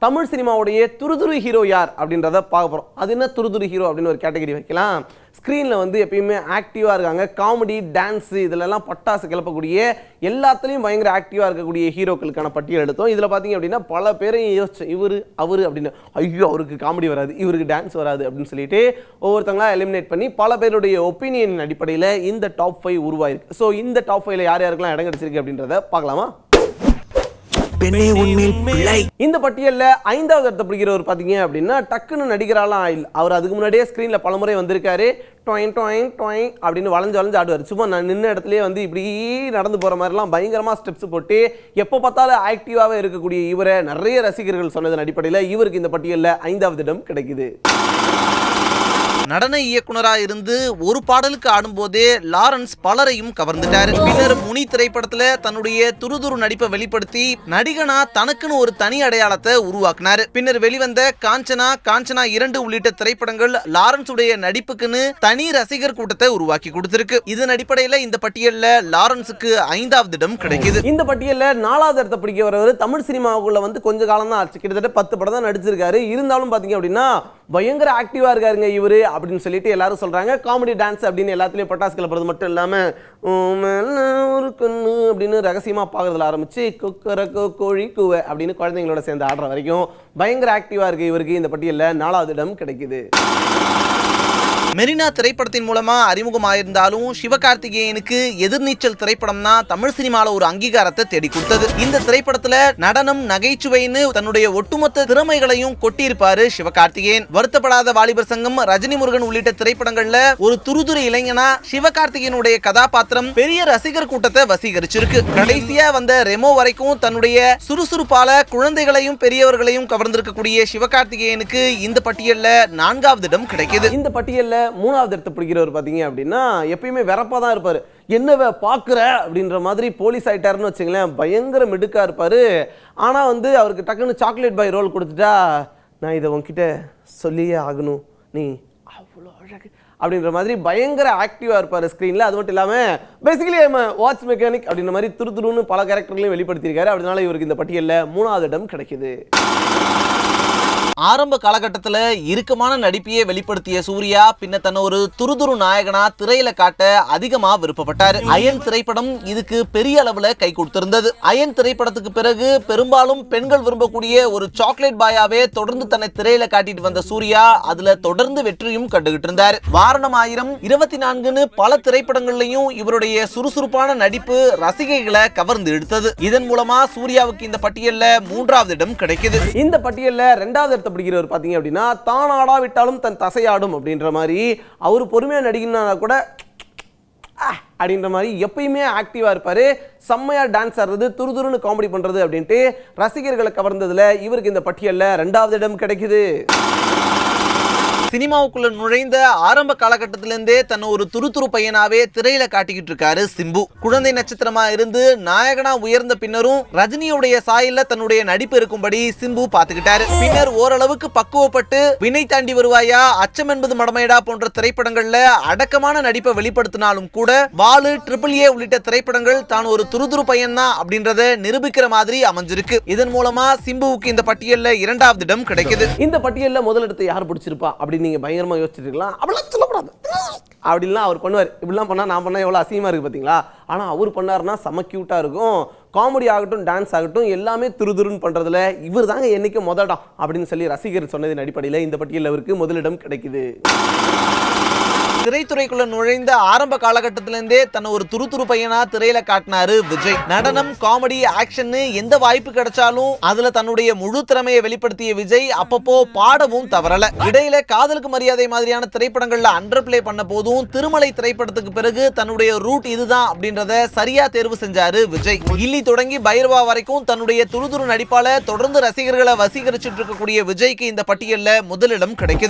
Tamil சினிமாவுடைய துருதுரு hero யார் அப்படின்றத பார்க்க போகிறோம். அது என்ன துருதுரு ஹீரோ அப்படின்னு ஒரு கேட்டகரி வைக்கலாம். ஸ்க்ரீனில் வந்து எப்பயுமே ஆக்டிவாக இருக்காங்க. காமெடி, டான்ஸு இதிலெல்லாம் பட்டாசு கிளப்பக்கூடிய எல்லாத்துலேயும் பயங்கர ஆக்டிவாக இருக்கக்கூடிய ஹீரோக்களுக்கான பட்டியல் எடுத்தோம். இதில் பார்த்தீங்க அப்படின்னா பல பேரையும் யோசிச்சோம். அவர் அப்படின்னு, ஐயோ அவருக்கு காமெடி வராது, இவருக்கு டான்ஸ் வராது அப்படின்னு சொல்லிட்டு ஒவ்வொருத்தங்களா எலிமினேட் பண்ணி பல பேருடைய ஒப்பீனியன் அடிப்படையில் இந்த டாப் 5 உருவாயிருக்கு. ஸோ இந்த டாப் 5ல யார் யாருக்கெல்லாம் இடம் கிடைச்சிருக்கு அப்படின்றத பார்க்கலாமா? இந்த பட்டியல்ல 5வது இடத்தை பிடிக்கிறவர் பாத்தீங்க அப்படின்னா டக்குன்னு நடிகராலாம் ஆயில். அவர் அதுக்கு முன்னாடியே ஸ்கிரீன்ல பலமுறை வந்திருக்காரு. டொயின் டொயின் டொயின் அப்படின்னு வளைஞ்சு ஆடுவார். சும்மா நான் நின்ன இடத்துலயே வந்து இப்படி நடந்து போற மாதிரிலாம் பயங்கரமா ஸ்டெப்ஸ் போட்டு எப்போ பார்த்தாலும் ஆக்டிவாவே இருக்கக்கூடிய இவரை நிறைய ரசிகர்கள் சொன்னதன் அடிப்படையில் இவருக்கு இந்த பட்டியல்ல 5வது இடம் கிடைக்குது. நடன இயக்குனரா இருந்து ஒரு பாடலுக்கு ஆடும்போதே லாரன்ஸ் பலரையும் கவர்ந்துட்டாரு. பின்னர் முனி திரைப்படத்துல தன்னுடைய துருதுரு நடிப்பை வெளிப்படுத்தி நடிகனா தனக்குன்னு ஒரு தனி அடையாளத்தை உருவாக்குனாரு. பின்னர் வெளிவந்த காஞ்சனா 2 உள்ளிட்ட திரைப்படங்கள் லாரன்ஸ் உடைய நடிப்புக்குன்னு தனி ரசிகர் கூட்டத்தை உருவாக்கி கொடுத்திருக்கு. இதன் அடிப்படையில இந்த பட்டியல்ல லாரன்ஸுக்கு 5வது இடம் கிடைக்குது. இந்த பட்டியல்ல 4வது இடத்தை பிடிக்க வரவர் தமிழ் சினிமாவுக்குள்ள வந்து கொஞ்ச காலம் தான் ஆச்சு. கிட்டத்தட்ட 10 படம் தான் நடிச்சிருக்காரு. இருந்தாலும் பாத்தீங்க அப்படின்னா பயங்கர ஆக்டிவா இருக்காருங்க இவரு அப்படின்னு சொல்லிட்டு எல்லாரும் சொல்றாங்க. காமெடி, டான்ஸ் அப்படின்னு எல்லாத்துலயும் பட்டாசு கிளப்புறது மட்டும் இல்லாம ஒரு கண்ணு அப்படின்னு ரகசியமா பாக்குறதுல ஆரம்பிச்சு கொக்கரக்கோ கோழி கூவ அப்படின்னு குழந்தைங்களோட சேர்ந்து ஆடுற வரைக்கும் பயங்கர ஆக்டிவா இருக்கு இவருக்கு இந்த பட்டியல்ல 4வது இடம் கிடைக்குது. மெரினா திரைப்படத்தின் மூலமா அறிமுகமாயிருந்தாலும் சிவகார்த்திகேயனுக்கு எதிர்நீச்சல் திரைப்படம் தான் தமிழ் சினிமால ஒரு அங்கீகாரத்தை தேடி கொடுத்தது. இந்த திரைப்படத்துல நடனம், நகைச்சுவைன்னு தன்னுடைய ஒட்டுமொத்த திறமைகளையும் கொட்டியிருப்பாரு சிவகார்த்திகேயன். வருத்தப்படாத வாலிபர் சங்கம், ரஜினி முருகன் உள்ளிட்ட திரைப்படங்கள்ல ஒரு துருதுரு இளைஞனா சிவகார்த்திகேயனுடைய கதாபாத்திரம் பெரிய ரசிகர் கூட்டத்தை வசீகரிச்சிருக்கு. கடைசியா வந்த ரெமோ வரைக்கும் தன்னுடைய சுறுசுறுப்பால குழந்தைகளையும் பெரியவர்களையும் கவர்ந்திருக்கக்கூடிய சிவகார்த்திகேயனுக்கு இந்த பட்டியல்ல 4வது இடம் கிடைக்குது. இந்த பட்டியல்ல 3வது இடத்தை பிடிக்கிறவர் பாத்தீங்க அப்படின்னா எப்பயுமே வெறப்பா தான் இருப்பாரு. என்னவ பாக்குற அப்படின்ற மாதிரி போலீஸ் ஆயிட்டாருன்னு வச்சுங்களேன். பயங்கர மிடுக்கா இருப்பாரு. ஆனா வந்து அவருக்கு டக்குன்னு சாக்லேட் பாய் ரோல் கொடுத்துட்டா, நான் இதை உன்கிட்ட சொல்லியே ஆகணும், நீ அவ்வளோ அழகு அப்படின்ற மாதிரி பயங்கர ஆக்டிவா இருப்பாரு ஸ்கிரீன்ல. அது மட்டும் இல்லாம பேசிக்கலி வாட்ச் மெக்கானிக் அப்படின்ற மாதிரி துருதுருன்னு பல கேரக்டர்களையும் வெளிப்படுத்தியிருக்காரு. அதனால இவருக்கு இந்த பட்டியல்ல 3வது இடம் கிடைக்குது. ஆரம்ப காலகட்டத்தில் இறுக்கமான நடிப்பையே வெளிப்படுத்திய சூர்யா பின்ன தன்னை ஒரு துருதுரு நாயகனா திரையில காட்ட அதிகமா விருப்பப்பட்டாரு. அயன் திரைப்படம் இதுக்கு பெரிய அளவுல கை கொடுத்திருந்தது. அயன் திரைப்படத்துக்கு பிறகு பெரும்பாலும் பெண்கள் விரும்பக்கூடிய ஒரு சாக்லேட் பாயாவே தொடர்ந்து தன்னை திரையில காட்டிட்டு வந்த சூர்யா அதுல தொடர்ந்து வெற்றியும் கண்டுகிட்டு இருந்தார். வாரணம் 1000, 24ன்னு பல திரைப்படங்கள்லயும் இவருடைய சுறுசுறுப்பான நடிப்பு ரசிகைகளை கவர்ந்து எடுத்தது. இதன் மூலமா சூர்யாவுக்கு இந்த பட்டியல்ல 3வது இடம் கிடைக்குது. இந்த பட்டியல்ல 2வது பிடிக்கிறவர் பாத்தீங்க அப்படின்னா தான் ஆடாவிட்டாலும் தன் தசையாடும் அப்படின்ற மாதிரி அவர் பொறுமையா நடிகனா கூட அப்படின்ற மாதிரி எப்பயுமே ஆக்டிவா இருப்பாரு. செம்மையா டான்ஸ் ஆடுறது, துருதுருன்னு காமெடி பண்றது அப்படின்ட்டு ரசிகர்களை கவர்ந்ததுல இவருக்கு இந்த பட்டியல்ல 2வது இடம் கிடைக்குது. சினிமாவுக்குள்ள நுழைந்த ஆரம்ப காலகட்டத்திலிருந்தே தன்னை ஒரு துருதுரு பையனாவே திரையில காட்டிக்கிட்டு இருக்காரு சிம்பு. குழந்தை நட்சத்திரமா இருந்து நாயகனா உயர்ந்த பின்னரும் ரஜினியுடைய சாயல்ல தன்னுடைய நடிப்பு இருக்கும்படி சிம்பு பாத்துக்கிட்டாரு. பின்னர் ஓரளவுக்கு பக்குவப்பட்டு வினை தாண்டி வருவாயா, அச்சம் என்பது மடமையடா போன்ற திரைப்படங்கள்ல அடக்கமான நடிப்பை வெளிப்படுத்தினாலும் கூட வாலு, AAA உள்ளிட்ட திரைப்படங்கள் தான் ஒரு துருதுரு பையன் தான் அப்படின்றத நிரூபிக்கிற மாதிரி அமைஞ்சிருக்கு. இதன் மூலமா சிம்புவுக்கு இந்த பட்டியல்ல 2வது இடம் கிடைக்குது. இந்த பட்டியல்ல முதலிடத்தை யார் பிடிச்சிருப்பா அப்படின்னு நீங்க பயங்கரமா யோசிச்சுட்டு இருக்கலாம். அப்படிலாம் சொல்லக்கூடாது அப்படின்லாம் அவர் பண்ணுவார். இப்படிலாம் பண்ணா நான் பண்ணா எவ்வளவு அசிங்கமா இருக்கு பாத்தீங்களா. ஆனா அவர் பண்ணாருன்னா செம கியூட்டா இருக்கும். காமெடி ஆகட்டும், டான்ஸ் ஆகட்டும், எல்லாமே துருதுருன்னு பண்றதுல இவர் தாங்க என்னைக்கு முதலிடம் அப்படின்னு சொல்லி ரசிகர் சொன்னதின் அடிப்படையில் இந்த பட்டியலில் அவருக்கு முதலிடம் கிடைக்குது. திரைத்துறைக்குள்ள நுழைந்த ஆரம்ப காலகட்டத்திலிருந்தே தன்னை ஒரு துருதுரு பையனா திரையில காட்டினாரு விஜய். நடனம், காமெடி, ஆக்ஷன் எந்த வாய்ப்பு கிடைச்சாலும் அதுல தன்னுடைய முழு திறமையை வெளிப்படுத்திய விஜய் அப்பப்போ பாடவும் தவறல. இடையில காதலுக்கு மரியாதை மாதிரியான திரைப்படங்கள்ல அண்டர் பிளே பண்ண போதும் திருமலை திரைப்படத்துக்கு பிறகு தன்னுடைய ரூட் இதுதான் அப்படின்றத சரியா தேர்வு செஞ்சாரு விஜய். கில்லி தொடங்கி பைரவா வரைக்கும் தன்னுடைய துருதுரு நடிப்பால தொடர்ந்து ரசிகர்களை வசீகரிச்சுட்டு இருக்கக்கூடிய விஜய்க்கு இந்த பட்டியல்ல முதலிடம் கிடைக்குது.